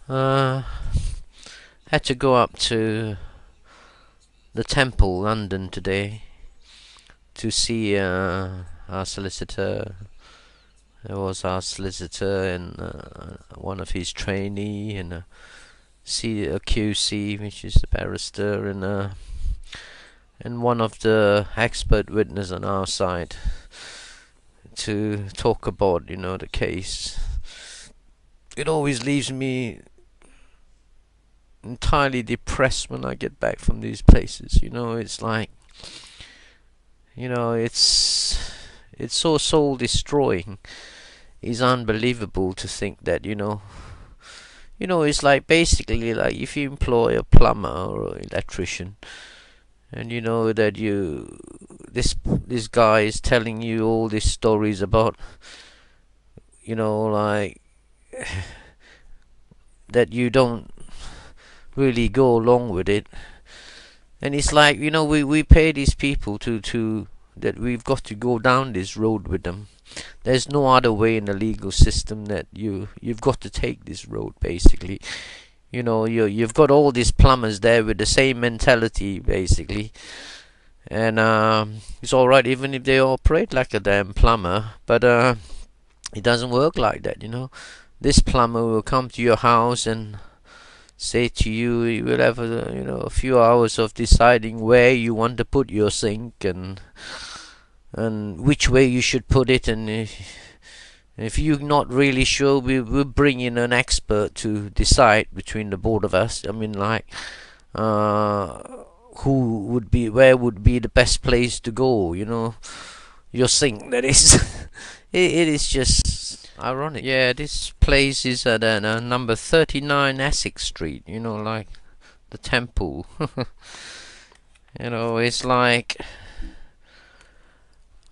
Uh, had to go up to the Temple, London today to see our solicitor. There was our solicitor and one of his trainee, and see a QC, which is the barrister, and one of the expert witness on our side to talk about, the case. It always leaves me entirely depressed when I get back from these places. It's like, it's so soul destroying. It's unbelievable to think that, it's like basically like if you employ a plumber or an electrician, and you know that this guy is telling you all these stories about, like that you don't really go along with it. And it's like, we pay these people to that we've got to go down this road with them. There's no other way in the legal system that you've got to take this road, basically. You've got all these plumbers there with the same mentality, basically. And it's alright even if they operate like a damn plumber, but it doesn't work like that. This plumber will come to your house and say to you, you will have a few hours of deciding where you want to put your sink and which way you should put it, and if you're not really sure, we'll bring in an expert to decide between the both of us. I mean, like, where would be the best place to go, your sink, that is. It is just ironic. Yeah, this place is at number 39 Essex Street, like the Temple. It's like,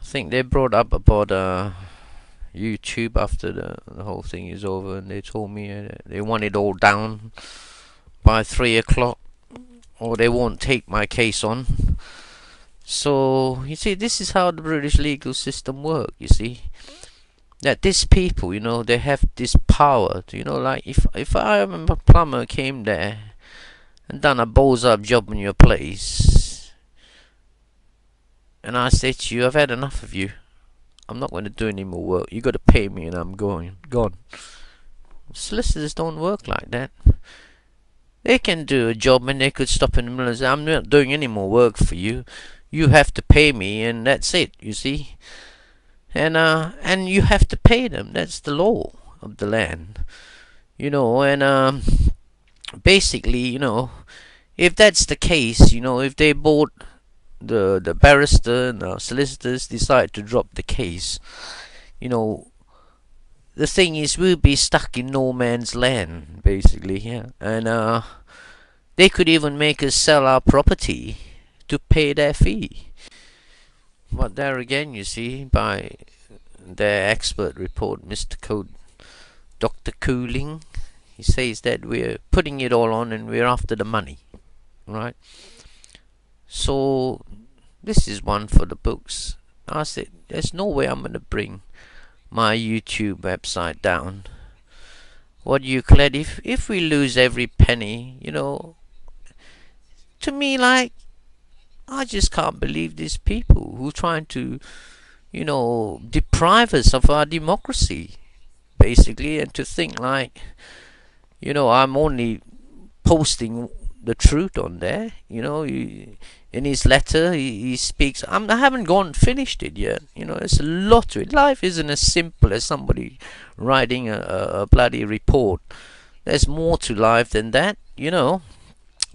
I think they brought up about YouTube after the whole thing is over, and they told me they want it all down by 3 o'clock, or they won't take my case on. So you see, this is how the British legal system works. You see that these people, they have this power to, like if I remember a plumber came there and done a balls up job in your place, and I said to you, I've had enough of you, I'm not going to do any more work, you got to pay me and I'm gone. Solicitors don't work like that. They can do a job and they could stop in the middle and say, I'm not doing any more work for you, you have to pay me, and that's it, you see. And you have to pay them, that's the law of the land. And basically, if that's the case, if they bought the barrister and the solicitors decide to drop the case, the thing is, we'll be stuck in no man's land, basically, yeah. And they could even make us sell our property to pay their fee. But there again, you see, by their expert report, Dr. Cooling, he says that we're putting it all on and we're after the money, right? So this is one for the books. I said, there's no way I'm going to bring my YouTube website down. What do you clad? If we lose every penny, to me, like, I just can't believe these people who are trying to, deprive us of our democracy, basically, and to think like, I'm only posting the truth on there. In his letter, he speaks. I haven't finished it yet. There's a lot to it. Life isn't as simple as somebody writing a bloody report. There's more to life than that,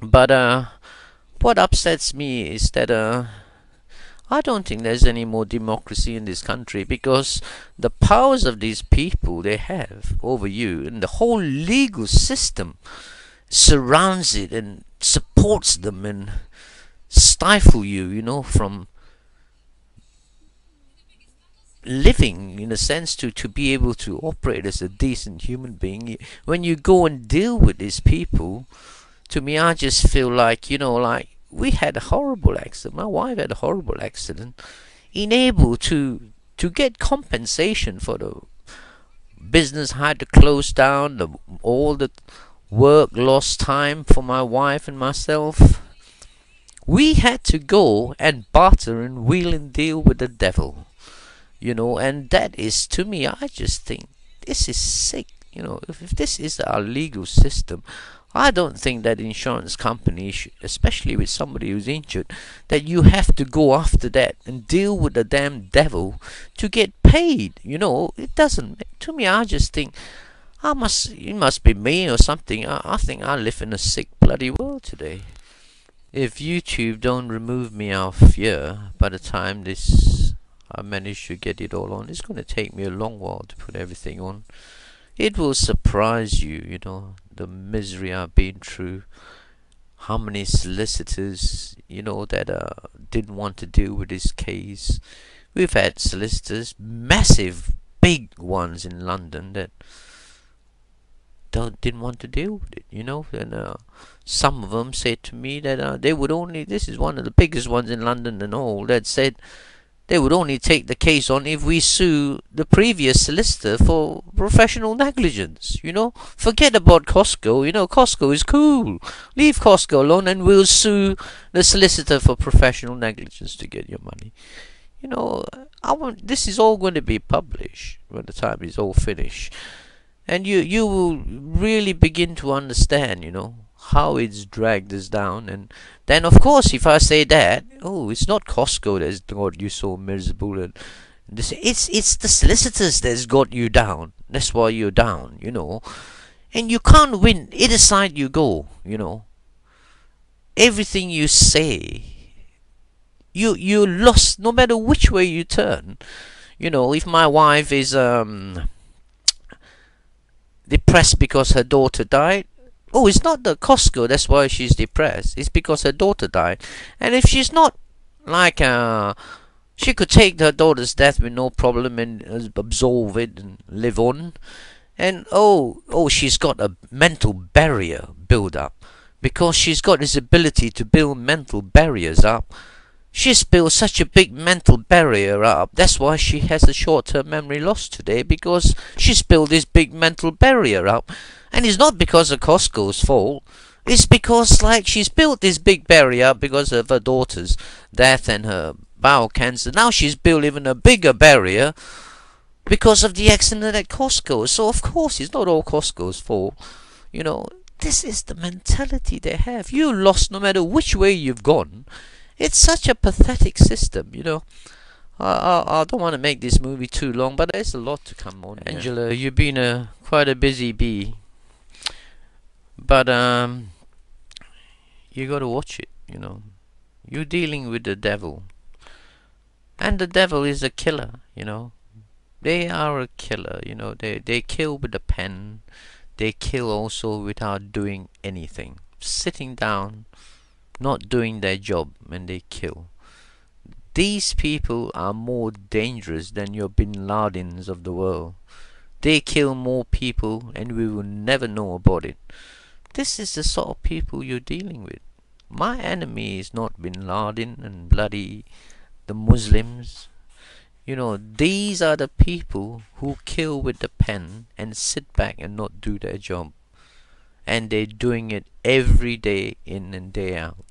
But what upsets me is that I don't think there's any more democracy in this country, because the powers of these people they have over you, and the whole legal system surrounds it and supports them and stifle you, from living, in a sense, to be able to operate as a decent human being. When you go and deal with these people, to me, I just feel like, like we had a horrible accident. My wife had a horrible accident. Unable to get compensation for the business had to close down, all the work, lost time for my wife and myself. We had to go and barter and wheel and deal with the devil, and that is, to me, I just think this is sick. If this is our legal system, I don't think that insurance company, especially with somebody who's injured, that you have to go after that and deal with the damn devil to get paid. It doesn't. To me, I just think it must be me or something. I think I live in a sick bloody world today. If YouTube don't remove me off here by the time I manage to get it all on, it's going to take me a long while to put everything on. It will surprise you, the misery I've been through. How many solicitors, that didn't want to deal with this case. We've had solicitors, massive, big ones in London, that didn't want to deal with it, and some of them said to me that they would only, this is one of the biggest ones in London and all, that said they would only take the case on if we sue the previous solicitor for professional negligence. Forget about Costco. Costco is cool. Leave Costco alone and we'll sue the solicitor for professional negligence to get your money. This is all going to be published by the time it's all finished. And you will really begin to understand, how it's dragged us down. And then, of course, if I say that, it's not Costco that's got you so miserable, and it's the solicitors that's got you down. That's why you're down, And you can't win either side you go, Everything you say, you're lost no matter which way you turn. If my wife is depressed because her daughter died, it's not the Costco that's why she's depressed. It's because her daughter died. And if she's not like she could take her daughter's death with no problem and absolve it and live on. And she's got a mental barrier build up. Because she's got this ability to build mental barriers up. She's built such a big mental barrier up. That's why she has a short-term memory loss today, because she's built this big mental barrier up. And it's not because of Costco's fault. It's because, she's built this big barrier up because of her daughter's death and her bowel cancer. Now she's built even a bigger barrier because of the accident at Costco. So, of course, it's not all Costco's fault. This is the mentality they have. You're lost no matter which way you've gone. It's such a pathetic system, I don't want to make this movie too long, but there's a lot to come on. Angela, you've been quite a busy bee, but you got to watch it. You're dealing with the devil, and the devil is a killer. They are a killer. They kill with a pen. They kill also without doing anything, sitting down, not doing their job, and they kill. These people are more dangerous than your Bin Ladens of the world. They kill more people and we will never know about it. This is the sort of people you're dealing with. My enemy is not Bin Laden and bloody the Muslims. These are the people who kill with the pen and sit back and not do their job. And they're doing it every day in and day out.